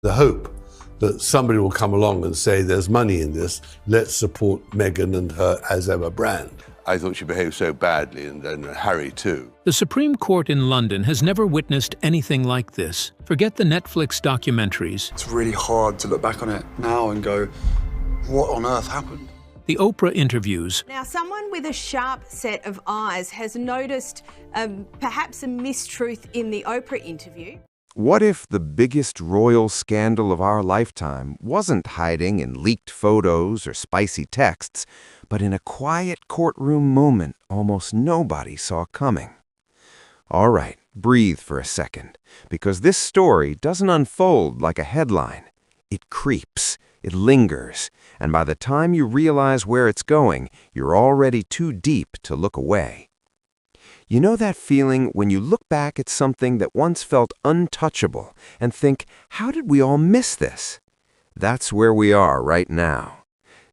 The hope that somebody will come along and say there's money in this, let's support Meghan and her as ever brand. I thought she behaved so badly, and Harry too. The Supreme Court in London has never witnessed anything like this. Forget the Netflix documentaries. It's really hard to look back on it now and go, what on earth happened? The Oprah interviews. Now, someone with a sharp set of eyes has noticed perhaps a mistruth in the Oprah interview. What if the biggest royal scandal of our lifetime wasn't hiding in leaked photos or spicy texts, but in a quiet courtroom moment almost nobody saw coming? All right, breathe for a second, because this story doesn't unfold like a headline. It creeps, it lingers, and by the time you realize where it's going, you're already too deep to look away. You know that feeling when you look back at something that once felt untouchable and think, how did we all miss this? That's where we are right now.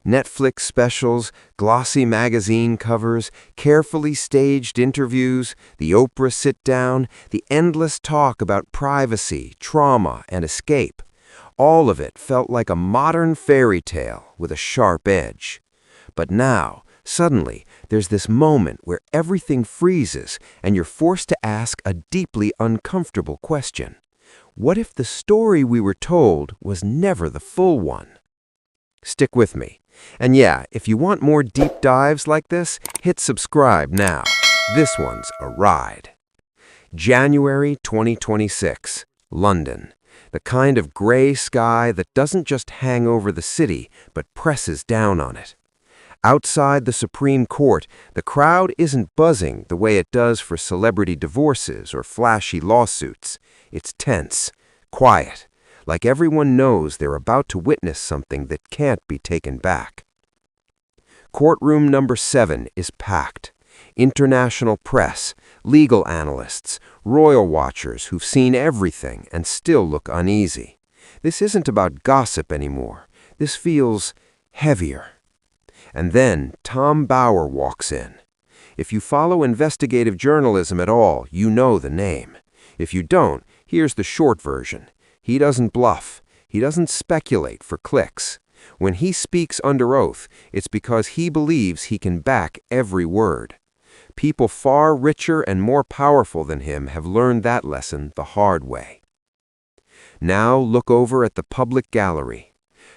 Netflix specials, glossy magazine covers, carefully staged interviews, the Oprah sit-down, the endless talk about privacy, trauma, and escape. All of it felt like a modern fairy tale with a sharp edge. But now, suddenly, there's this moment where everything freezes and you're forced to ask a deeply uncomfortable question. What if the story we were told was never the full one? Stick with me. And yeah, if you want more deep dives like this, hit subscribe now. This one's a ride. January 2026, London. The kind of gray sky that doesn't just hang over the city, but presses down on it. Outside the Supreme Court, the crowd isn't buzzing the way it does for celebrity divorces or flashy lawsuits. It's tense, quiet, like everyone knows they're about to witness something that can't be taken back. Courtroom number 7 is packed. International press, legal analysts, royal watchers who've seen everything and still look uneasy. This isn't about gossip anymore. This feels heavier. And then Tom Bower walks in. If you follow investigative journalism at all, you know the name. If you don't, here's the short version. He doesn't bluff. He doesn't speculate for clicks. When he speaks under oath, it's because he believes he can back every word. People far richer and more powerful than him have learned that lesson the hard way. Now look over at the public gallery.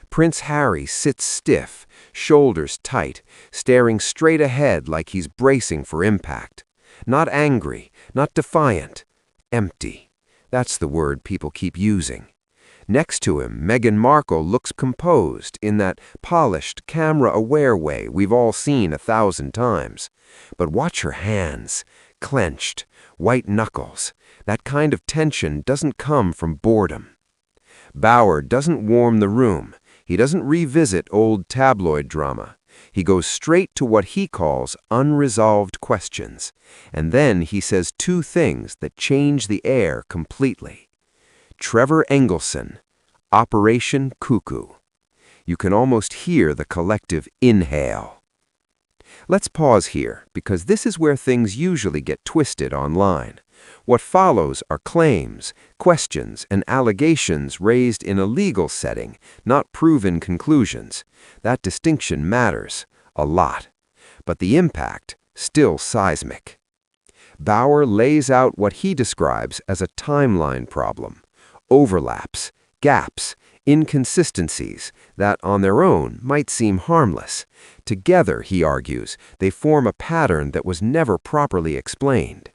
Prince Harry sits stiff, shoulders tight, staring straight ahead like he's bracing for impact. Not angry, not defiant, empty. That's the word people keep using. Next to him, Meghan Markle looks composed in that polished, camera-aware way we've all seen 1,000 times. But watch her hands, clenched, white knuckles. That kind of tension doesn't come from boredom. Bower doesn't warm the room. He doesn't revisit old tabloid drama. He goes straight to what he calls unresolved questions. And then he says 2 things that change the air completely. Trevor Engelson, Operation Cuckoo. You can almost hear the collective inhale. Let's pause here, because this is where things usually get twisted online. What follows are claims, questions, and allegations raised in a legal setting, not proven conclusions. That distinction matters a lot. But the impact, still seismic. Bower lays out what he describes as a timeline problem. Overlaps, gaps, inconsistencies that on their own might seem harmless. Together, he argues, they form a pattern that was never properly explained.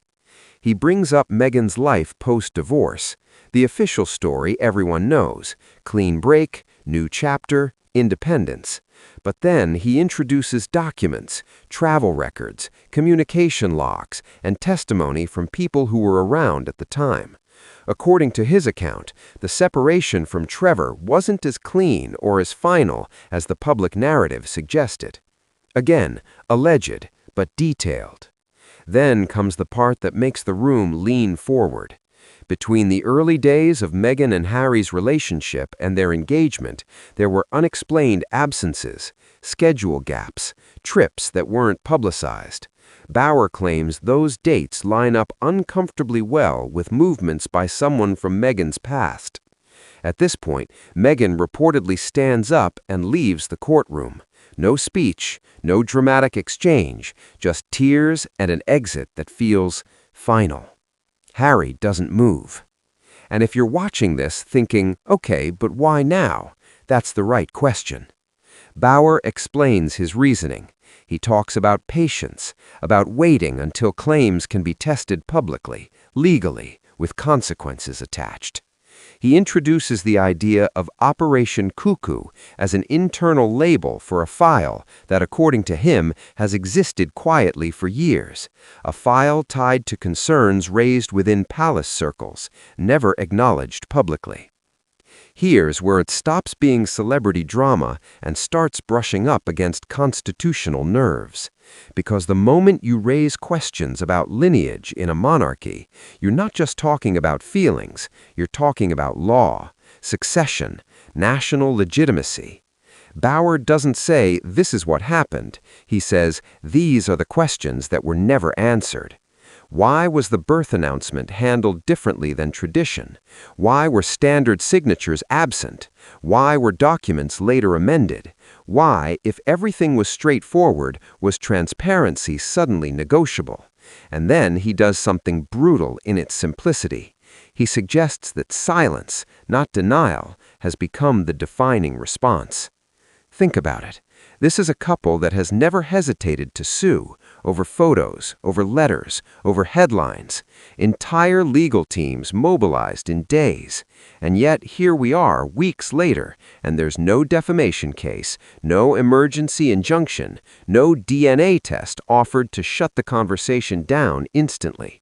He brings up Meghan's life post-divorce, the official story everyone knows, clean break, new chapter, independence. But then he introduces documents, travel records, communication logs, and testimony from people who were around at the time. According to his account, the separation from Trevor wasn't as clean or as final as the public narrative suggested. Again, alleged, but detailed. Then comes the part that makes the room lean forward. Between the early days of Meghan and Harry's relationship and their engagement, there were unexplained absences, schedule gaps, trips that weren't publicized. Bower claims those dates line up uncomfortably well with movements by someone from Meghan's past. At this point, Meghan reportedly stands up and leaves the courtroom. No speech, no dramatic exchange, just tears and an exit that feels final. Harry doesn't move. And if you're watching this thinking, okay, but why now? That's the right question. Bauer explains his reasoning. He talks about patience, about waiting until claims can be tested publicly, legally, with consequences attached. He introduces the idea of Operation Cuckoo as an internal label for a file that, according to him, has existed quietly for years, a file tied to concerns raised within palace circles, never acknowledged publicly. Here's where it stops being celebrity drama and starts brushing up against constitutional nerves. Because the moment you raise questions about lineage in a monarchy, you're not just talking about feelings, you're talking about law, succession, national legitimacy. Bauer doesn't say, this is what happened. He says, these are the questions that were never answered. Why was the birth announcement handled differently than tradition? Why were standard signatures absent? Why were documents later amended? Why, if everything was straightforward, was transparency suddenly negotiable? And then he does something brutal in its simplicity. He suggests that silence, not denial, has become the defining response. Think about it. This is a couple that has never hesitated to sue over photos, over letters, over headlines. Entire legal teams mobilized in days. And yet here we are weeks later, and there's no defamation case, no emergency injunction, no DNA test offered to shut the conversation down instantly.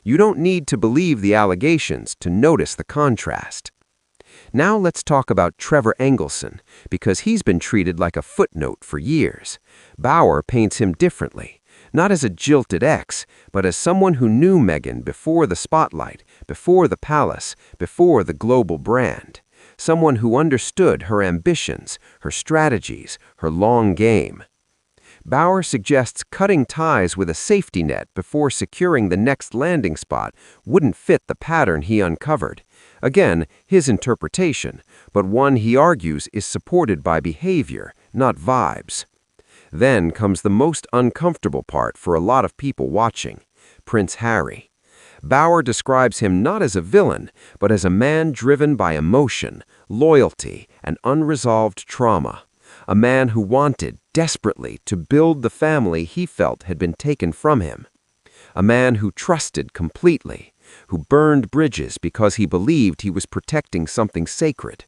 You don't need to believe the allegations to notice the contrast. Now let's talk about Trevor Engelson, because he's been treated like a footnote for years. Bauer paints him differently, not as a jilted ex, but as someone who knew Meghan before the spotlight, before the palace, before the global brand. Someone who understood her ambitions, her strategies, her long game. Bauer suggests cutting ties with a safety net before securing the next landing spot wouldn't fit the pattern he uncovered. Again, his interpretation, but one he argues is supported by behavior, not vibes. Then comes the most uncomfortable part for a lot of people watching, Prince Harry. Bauer describes him not as a villain, but as a man driven by emotion, loyalty, and unresolved trauma. A man who wanted, desperately, to build the family he felt had been taken from him. A man who trusted completely, who burned bridges because he believed he was protecting something sacred.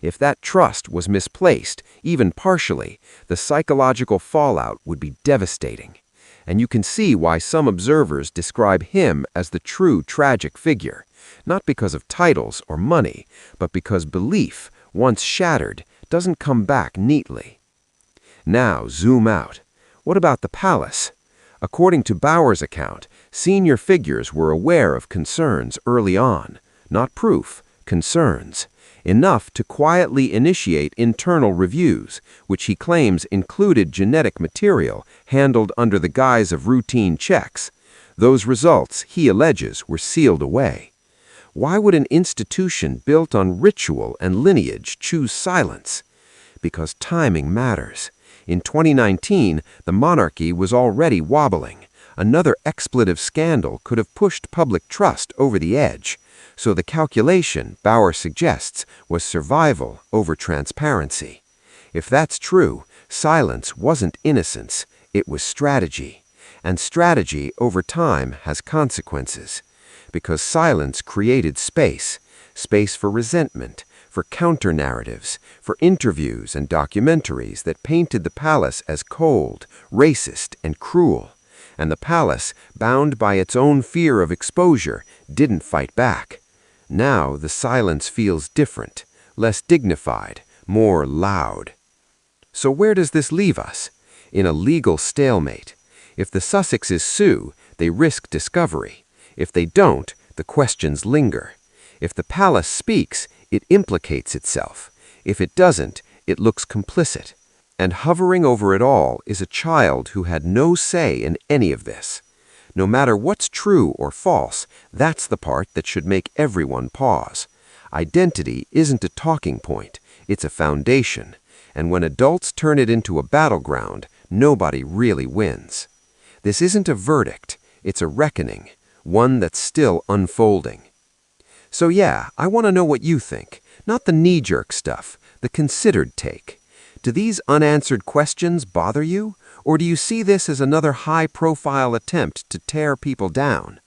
If that trust was misplaced, even partially, the psychological fallout would be devastating. And you can see why some observers describe him as the true tragic figure, not because of titles or money, but because belief, once shattered, doesn't come back neatly. Now zoom out. What about the palace? According to Bauer's account, senior figures were aware of concerns early on, not proof, concerns, enough to quietly initiate internal reviews, which he claims included genetic material handled under the guise of routine checks. Those results, he alleges, were sealed away. Why would an institution built on ritual and lineage choose silence? Because timing matters. In 2019, the monarchy was already wobbling. Another expletive scandal could have pushed public trust over the edge. So the calculation, Bauer suggests, was survival over transparency. If that's true, silence wasn't innocence, it was strategy. And strategy, over time, has consequences. Because silence created space, space for resentment, for counter-narratives, for interviews and documentaries that painted the palace as cold, racist, and cruel. And the palace, bound by its own fear of exposure, didn't fight back. Now the silence feels different, less dignified, more loud. So where does this leave us? In a legal stalemate. If the Sussexes sue, they risk discovery. If they don't, the questions linger. If the palace speaks, it implicates itself. If it doesn't, it looks complicit. And hovering over it all is a child who had no say in any of this. No matter what's true or false, that's the part that should make everyone pause. Identity isn't a talking point, it's a foundation. And when adults turn it into a battleground, nobody really wins. This isn't a verdict, it's a reckoning, one that's still unfolding. So yeah, I want to know what you think. Not the knee-jerk stuff, the considered take. Do these unanswered questions bother you? Or do you see this as another high-profile attempt to tear people down?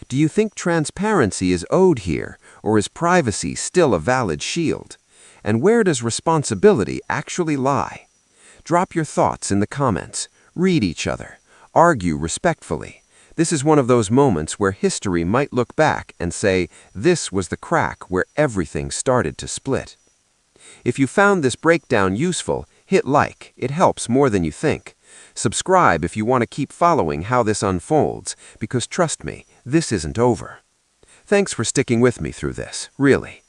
Do you think transparency is owed here, or is privacy still a valid shield? And where does responsibility actually lie? Drop your thoughts in the comments. Read each other. Argue respectfully. This is one of those moments where history might look back and say, this was the crack where everything started to split. If you found this breakdown useful, hit like. It helps more than you think. Subscribe if you want to keep following how this unfolds, because trust me, this isn't over. Thanks for sticking with me through this, really.